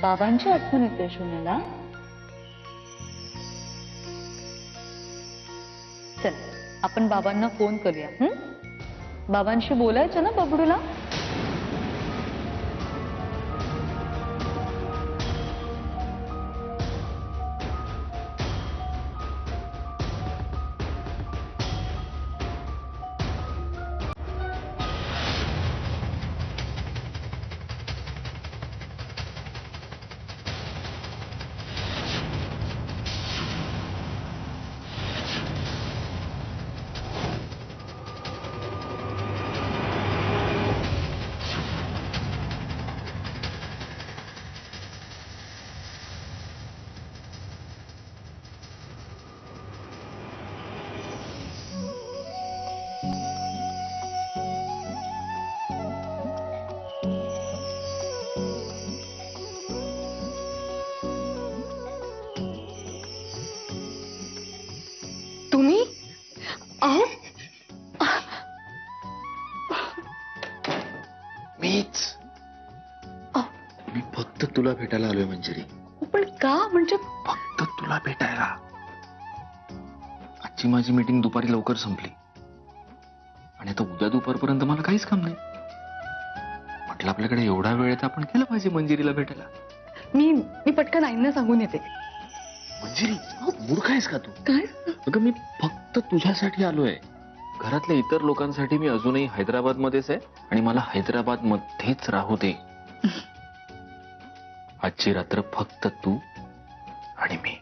बाबांची आठवण येते शून्याला. चल आपण बाबांना फोन करूया. बाबांशी बोलायचं ना बबडूला. तुम्ही मीच मी फक्त तुला भेटायला आलोय मंजिरी. पण का म्हणजे फक्त तुला भेटायला. आजची माझी मीटिंग दुपारी लवकर संपली आणि आता उद्या दुपारपर्यंत मला काहीच काम नाही. म्हटलं आपल्याकडे एवढा वेळ आहे तर आपण केलं पाहिजे मंजिरीला भेटायला. मी पटकन आईंना सांगून येते. मंजिरी मूर्ख आहेस का तू? काय? अगं मी फक्त तुझ्यासाठी आलोय. घरातल्या इतर लोकांसाठी मी अजूनही हैदराबाद मध्येच आहे आणि मला हैदराबाद मध्येच राहू दे. आजची रात्र फक्त तू आणि मी.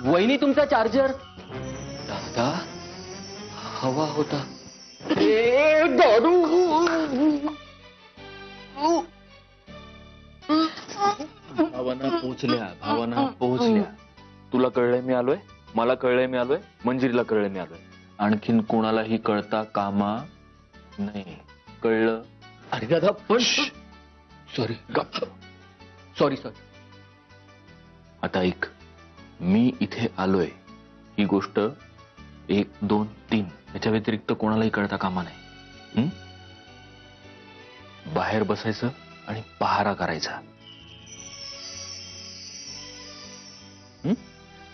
वहिनी तुमचा चार्जर. दादा हवा होता. भावना पोहोचल्या. तुला कळलंय मी आलोय, मला कळलंय मी आलोय, मंजिरीला कळलंय मी आलोय. आणखीन कोणालाही कळता कामा नाही. कळलं? अरे दादा पण सॉरी. सॉरी. आता ऐक, मी इथे आलोय ही गोष्ट 1, 2, 3 याच्या व्यतिरिक्त कोणालाही कळता कामा नाही. बाहेर बसायचं आणि पहारा करायचा.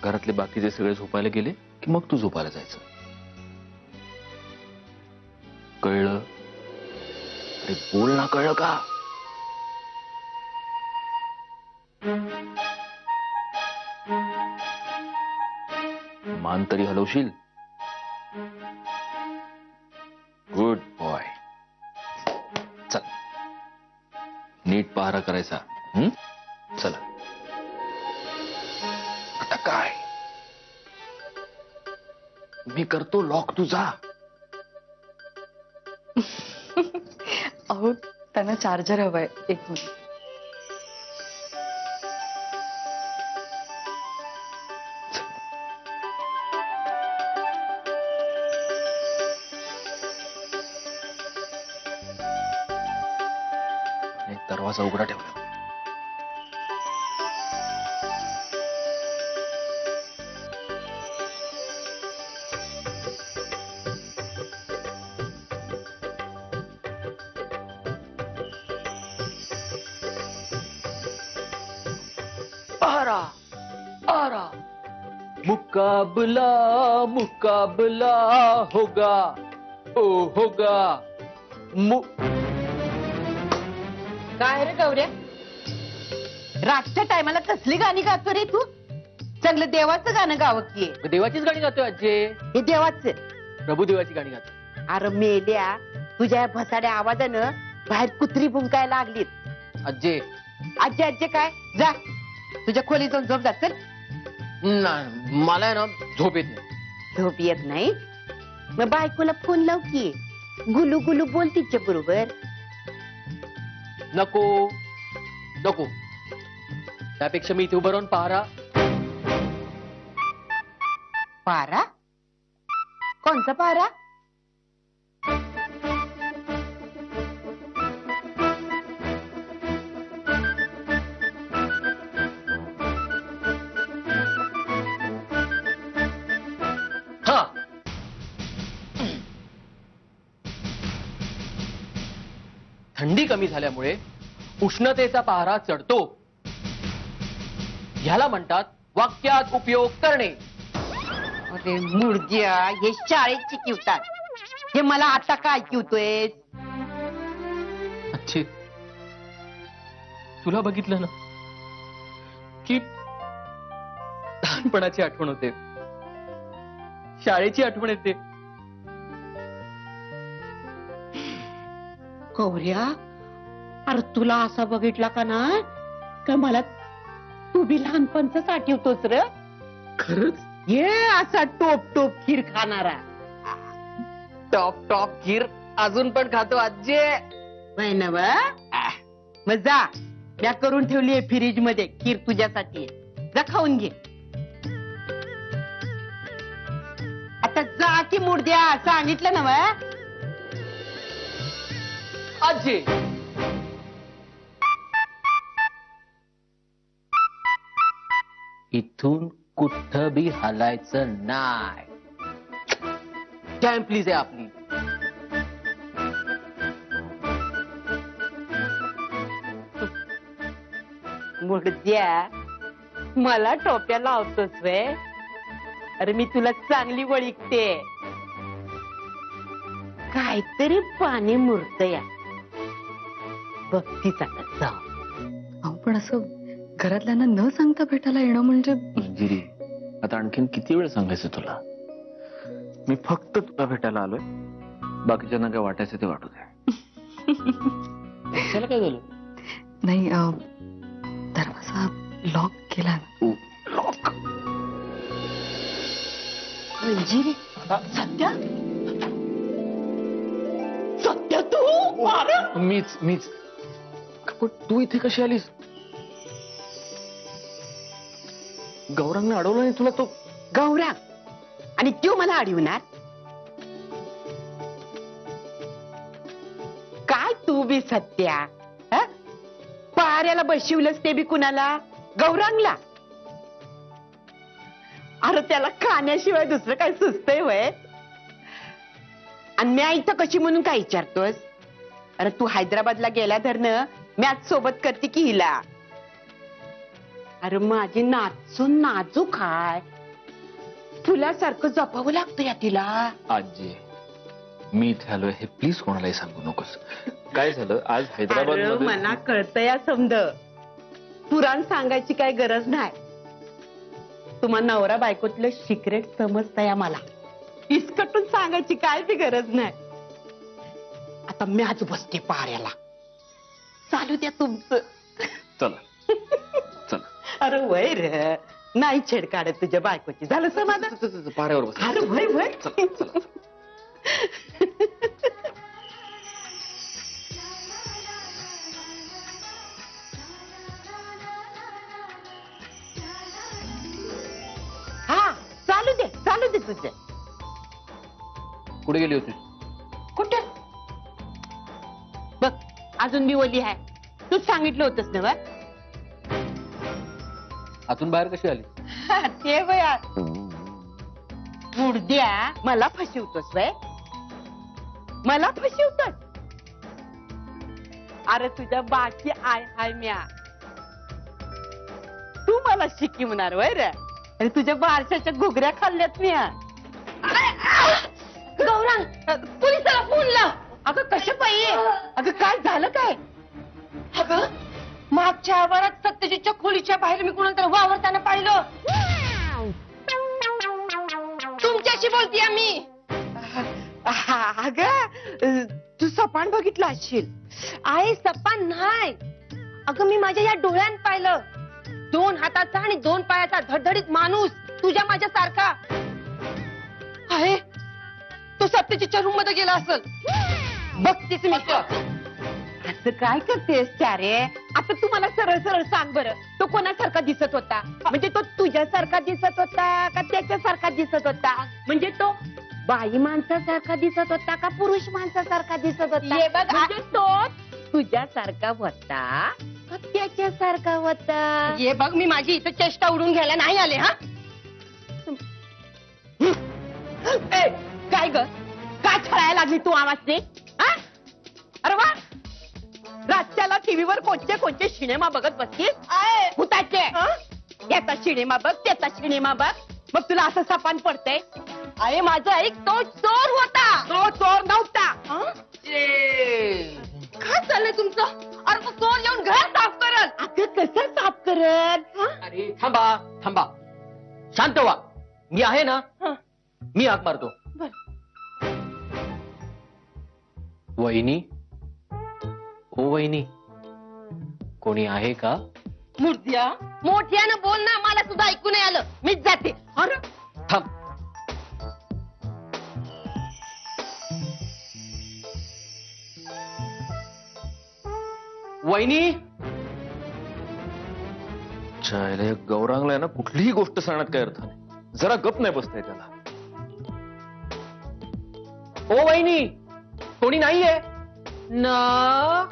घरातले बाकीचे सगळे झोपायला गेले की मग तू झोपायला जायचं. कळलं? अरे बोल ना, कळलं का? मान तरी हलवशील? Good boy. चल नीट पहारा करायचा. चला. आता काय? मी करतो लॉक तुझा. अहो त्यांना चार्जर हवाय. एक मिनिट. दरवाजा उघडा ठेवला. पहारा. मुकाबला मुकाबला होगा. ओ होगा. काय रे गौऱ्या, रातच्या टायमाला कसली गाणी गातो रे तू? चांगलं देवाचं गाणं गावं की. देवाचीच गाणी गातोय आजी. हे देवाचं. प्रभुदेवाची गाणी गातो. अरे मेल्या, तुझ्या भसाड्या आवाजानं बाहेर कुत्री भुंकायला लागलीत. आजी आजी आजी काय? जा तुझ्या खोलीत जाऊन झोप जा. चल. मला आहे ना झोप येत नाही. झोप येत नाही? मग बायकोला फोन लाव की. गुलू गुलू बोल तिच्या बरोबर. नको नको, त्यापेक्षा मी इथे उभं राहून पहारा. पारा? कोणचा पारा? थंडी कमी झाल्यामुळे उष्णतेचा पारा चढतो. ह्याला म्हणतात वाक्यात उपयोग करणे. अरे मुर्द्या, हे शाळेत शिकवतात, हे मला आता काय शिकवतोय? अच्छे, तुला बघितलं ना की लहानपणाची आठवण होते, शाळेची आठवण येते. गौऱ्या, अरे तुला असा बघितला का ना का मला तू बी लहानपणच आठवतोच र. खरंच ये असा टोप टोप खीर खाणारा. टॉप टॉप खीर अजून पण खातो आजी. ना मग जा, मी करून ठेवलीये फ्रीज मध्ये खीर तुझ्यासाठी, जा खाऊन घे. आता जा की मुर्द्या, सांगितलं ना मग. आजी इथून कुठं बी हलायचं नाही. टाइम प्लीज आहे आपली. मुर्द्या, मला टोप्या लावतोस वे? अरे मी तुला चांगली ओळखते. काहीतरी पाणी मुरत या बघतीच आता जाऊ. अहो पण असं घरातल्यांना न सांगता भेटायला येणं म्हणजे मंजिरी, आता आणखीन किती वेळ सांगायचं तुला? मी फक्त तुला भेटायला आलोय, बाकीच्यांना काय वाटायचं ते वाटू दे. त्याला काय झालं? नाही, दरवाजा लॉक केला ना. लॉक? मंजिरी, सध्या सध्या तू अरे मीच पण तू इथे कशी आलीस? गौरांगने अडवलं नाही तुला? तो गौरा आणि त्यो मला अडवणार? काय तू बी सत्या, हं? पाऱ्याला बशिवलंस ते बी कुणाला? गौरांगला. अरे त्याला खाण्याशिवाय दुसरं काय सुचतंय वय? आणि मी इथं कशी म्हणून काय विचारतोस? अरे तू हैदराबादला गेल्या धरणं मॅच सोबत करते की हिला? अरे माझी नाचून नाजूक हाय, फुलासारखं जपावं लागतं या तिला. आजी, मी इथे आलोय हे प्लीज कोणालाही सांगू नकोस. काय झालं आज हैदराबाद अरे मध्ये? मला कळतं या समज, पुराण सांगायची काय गरज नाही. तुम्हा नवरा बायकोतलं सिक्रेट समजतं या मला, इसकटून सांगायची काय बी गरज नाही. आता मॅच बसते पाऱ्याला, चालू द्या तुमचं. चला चला. अरे वय रे, नाही छेड काढत तुझ्या बायकोची, झालं समाधान? पाऱ्यावर बस. अरे वय वय. चला चला. हा चालू दे तुझे. कुठे गेली होती? कुठे बघ, अजून मी ओली आहे. तूच सांगितलं होतंस ना बघ. आतून बाहेर कशी आली? ते वया मुर्द्या, मला फसवतोस वय? मला फसवतोस? अरे तुझ्या बाकी आय हाय म्या, तू मला शिकवणार वय रे? अरे तुझ्या बारशाच्या घुगऱ्या खाल्ल्यात म्या. गौरांग, पोलिसाला फोन लाव. अगं कशा पाहिजे? अगं काय झालं काय? अगं मागच्या आवारात सत्यजितच्या खोलीच्या बाहेर मी कोणाला वावरताना पाहिलं. तुमच्याशी बोलतीये मी. अगं तू सपान बघितलं असशील. आहे सपान नाही, अगं मी माझ्या या डोळ्यात पाहिलं. 2 हाताचा आणि 2 पायाचा धडधडीत माणूस, तुझ्या माझ्या सारखा आहे. तो सत्यजितच्या रूम मध्ये गेला असेल. बघतीस मी. असं काय करतेस चारे? आता तू मला सरळ सरळ सांग बरं, तो कोणासारखा दिसत होता? म्हणजे तो तुझ्यासारखा दिसत होता का त्याच्यासारखा दिसत होता? म्हणजे तो बाई माणसासारखा दिसत होता का पुरुष माणसासारखा दिसत होता? म्हणजे तो तुझ्यासारखा होता का त्याच्यासारखा होता? ये बघ, मी माझी इथं चेष्टा उडून घ्यायला नाही आले. हा काय ग, काय छळायला लागली तू आवाजने? अरे वा, रातच्याला टीव्हीवर कोणते सिनेमा बघत बसतीस भूताचे याचा सिनेमा बघ त्याचा सिनेमा बघ मग तुला असं सपान पडतंय अरे माझं ऐक तो चोर होता तो चोर नव्हता काय चाललंय तुमचं अरे तो चोर येऊन घर साफ करल अगं कसं साफ करल अरे थांबा थांबा, शांत व्हा. मी आहे ना, मी हाक मारतो. वहिनी, ओ वहिनी, कोणी आहे का? मूर्त्या मोठ्यानं बोल ना मला सुद्धा ऐकू नाही आलं मीच जाते अरे थांब. वहिनी, चायला या गौरांगला आहे ना कुठलीही गोष्ट सांगण्यात काय अर्थ नाही. जरा गप नाही बसताय त्याला. ओ वहिनी, कोणी नाहीये ना?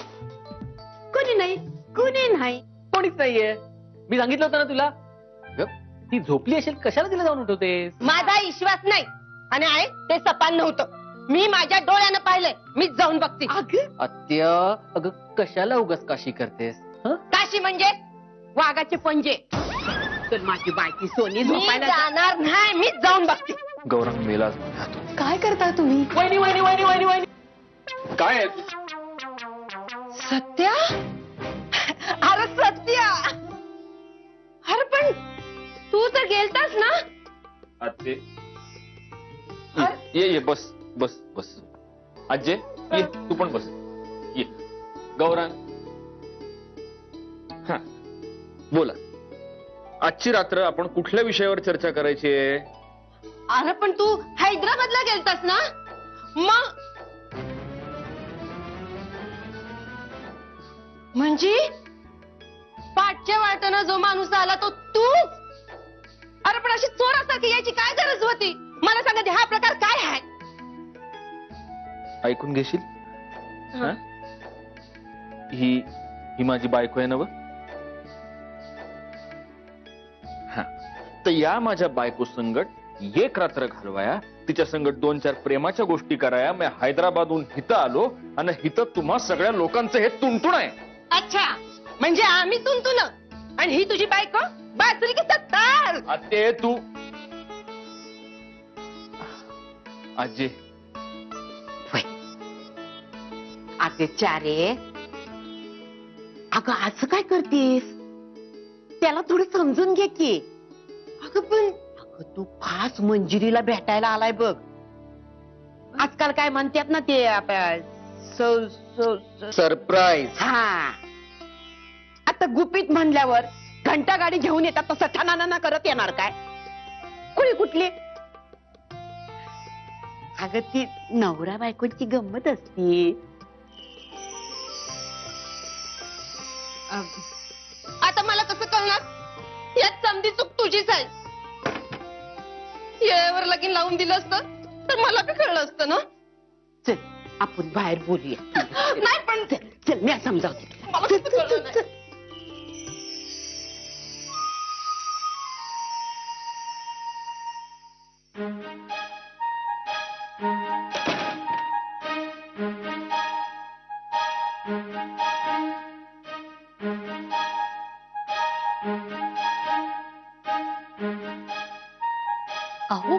कोणी नाही कोणीच नाहीये. मी सांगितलं होतं ना तुला. गप, ती झोपली असेल, कशाला तिला जाऊन उठवतेस? माझा विश्वास नाही आणि आहे ते सपान नव्हतं मी माझ्या डोळ्यानं पाहिलंय मीच जाऊन बघते आत्या, अगं कशाला उगाच काशी करतेस? काशी म्हणजे वाघाचे पंजे तर माझी बायकी सोनी झोपायला जाणार नाही मीच जाऊन बघते गौरांग मेलाच. काय करताय तुम्ही? वहिनी वहिनी वहिनी वहिनी वहिनी, काय आहे? सत्या अरे सत्या अरे पण तू तर गेलतास ना आजे ये बस बस बस. आजे ये, तू पण बस. ये गौरांग, हा बोला. आजची रात्र आपण कुठल्या विषयावर चर्चा करायची आहे? अरे पण तू हैदराबादला गेलतास ना मग म्हणजे पाठच्या वाटणं जो माणूस आला तो तूच. अरे पण अशी चोरासारखी यायची काय गरज होती मला सांगा हा प्रकार काय आहे ऐकून घेशील? हा? ही माझी बायको आहे ना? हा, तर या माझ्या बायको संगट एक रात्र घालवाया, तिच्या संगट 2-4 प्रेमाच्या गोष्टी कराया. मी हैदराबादहून हिथं आलो आणि हिथं तुम्हा सगळ्या लोकांचं हे तुंतुण आहे. अच्छा म्हणजे आम्ही तुंतुन आणि ही तुझी बायको बासरी की सत्तार. ते तू आजी अगं चारे अगं असं काय करतेस त्याला थोडं समजून घे की. अगं पण अगं तू खास मंजिरीला भेटायला आलाय बघ. आजकाल काय म्हणतात ना ते सरप्राईज. हा आता गुपित म्हणल्यावर घंटा गाडी घेऊन येतात तसं ठणाना करत येणार काय? कुणी कुठली? अगं ती नवरा बायकोची गंमत असती. आता मला कसं कळणार? यात समधी चूक तुझीच आहे. येळेवर लगीन लावून दिलं असतं तर मला बी कळलं असतं ना. चल आपण बाहेर बोलूया. नाही पण चल मी समजावते. मला कसं कळलं नाही? अहो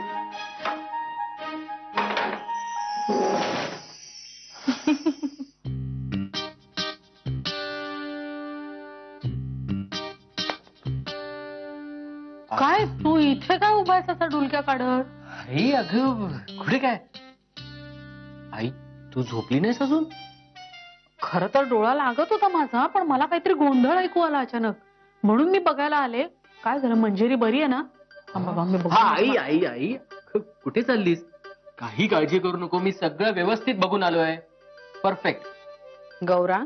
काय तू इथे काय उभा आहेस असा डुलक्या काढत? आई अगं कुठे काय? आई तू झोपली नाहीस अजून? खरं तर डोळा लागत होता माझा पण मला काहीतरी गोंधळ ऐकू आला अचानक म्हणून मी बघायला आले. काय झालं? मंजिरी बरी आहे ना? बाबा मी हा आई आई आई, कुठे चाललीस? काही काळजी करू नको, मी सगळं व्यवस्थित बघून आलोय. परफेक्ट. गौरा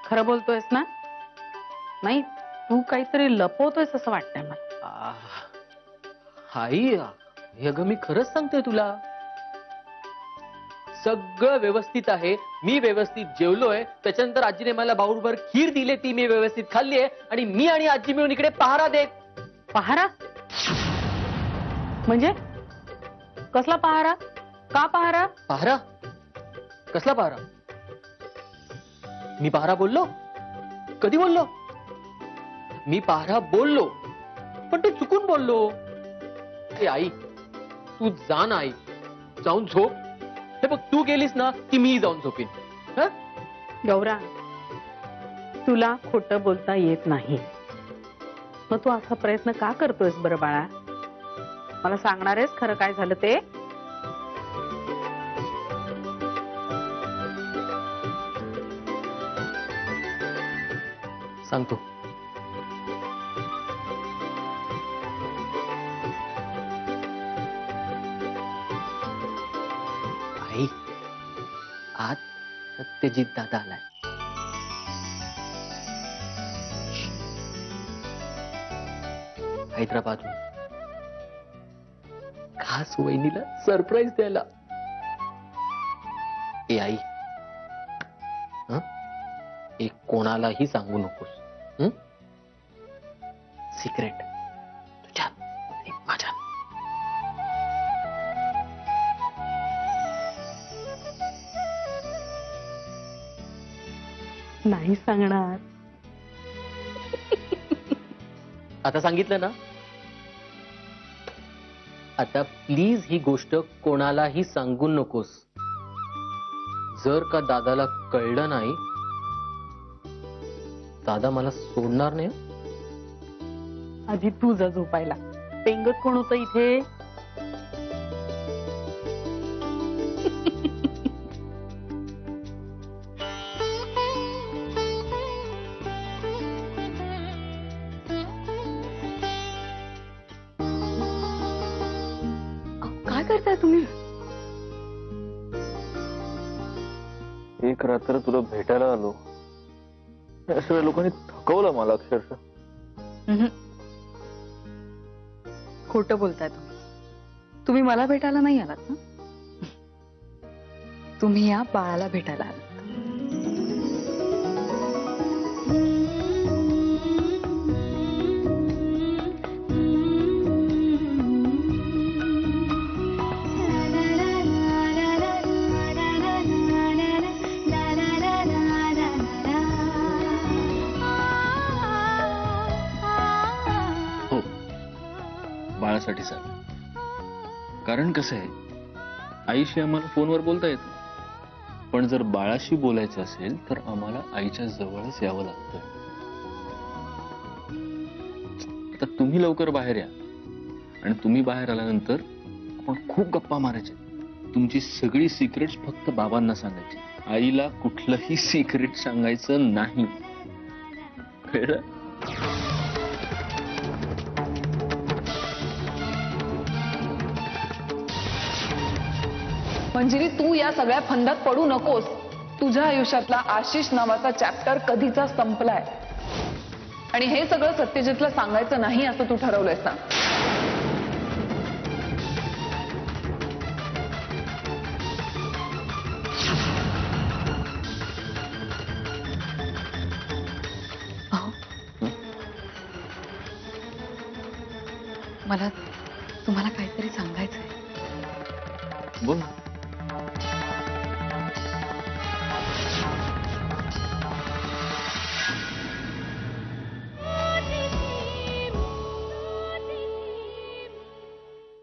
खरं बोलतोयस ना? नाही तू काहीतरी लपवतोयस असं वाटतंय मला. आई हे अगं मी खरंच सांगतोय तुला. सगळं व्यवस्थित आहे. मी व्यवस्थित जेवलोय. त्याच्यानंतर आजीने मला बाउलभर खीर दिली, ती मी व्यवस्थित खाल्लीये आणि मी आणि आजी मिळून इकडे पहारा देत. पहारा म्हणजे कसला पहारा? का पहारा? पहारा कसला पहारा? मी पहारा बोललो? कधी बोललो? मी पहारा बोललो, पण ते चुकून बोललो. ए आई, तू जा ना आई, जाऊन झोप. हे बघ, तू गेलीस ना की मी जाऊन झोपीन. हं? गौरा, तुला खोटं बोलता येत नाही, मग तू असा प्रयत्न का करतोयस बरं बाळा? मला सांगणार आहेस खरं काय झालं ते? सांगतो. आई, आज सत्यजित दादा आलाय. हैदराबादहून खास वहिनीला सरप्राईज द्यायला. ए आई, हं? हे कोणालाही सांगू नकोस. सिक्रेट, तुझ्या आणि माझ्या. नाही सांगणार. आता सांगितलं ना. आता प्लीज ही गोष्ट कोणालाही सांगू नकोस. जर का दादाला कळलं नाही, दादा मला सोडणार नाही. आधी तू जा झोपायला. पेंगत कोण होतं इथे? काय करताय तुम्ही? एक रात्र तुला भेटायला आलो. या सगळ्या लोकांनी थकवलं मला अक्षरशः. खोटं बोलताय तुम्ही. तुम्ही मला भेटायला नाही आलात ना, तुम्ही या बाळाला भेटायला आलात. हो, बाळासाठी सर. कारण कसं आहे, आईशी आम्हाला फोनवर बोलता येतं, पण जर बाळाशी बोलायचं असेल तर आम्हाला आईच्या जवळच यावं लागतं. आता तुम्ही लवकर बाहेर या, आणि तुम्ही बाहेर आल्यानंतर आपण खूप गप्पा मारायचे. तुमची सगळी सिक्रेट्स फक्त बाबांना सांगायची. आईला कुठलंही सिक्रेट सांगायचं नाही, कळलं? मंजिरी, तू या सगळ्या फंदात पडू नकोस. तुझ्या आयुष्यातला आशिष नावाचा चॅप्टर कधीचा संपलाय, आणि हे सगळं सत्यजितला सांगायचं नाही असं तू ठरवलंयस ना. मला तुम्हाला काहीतरी सांगायचंय. बोल.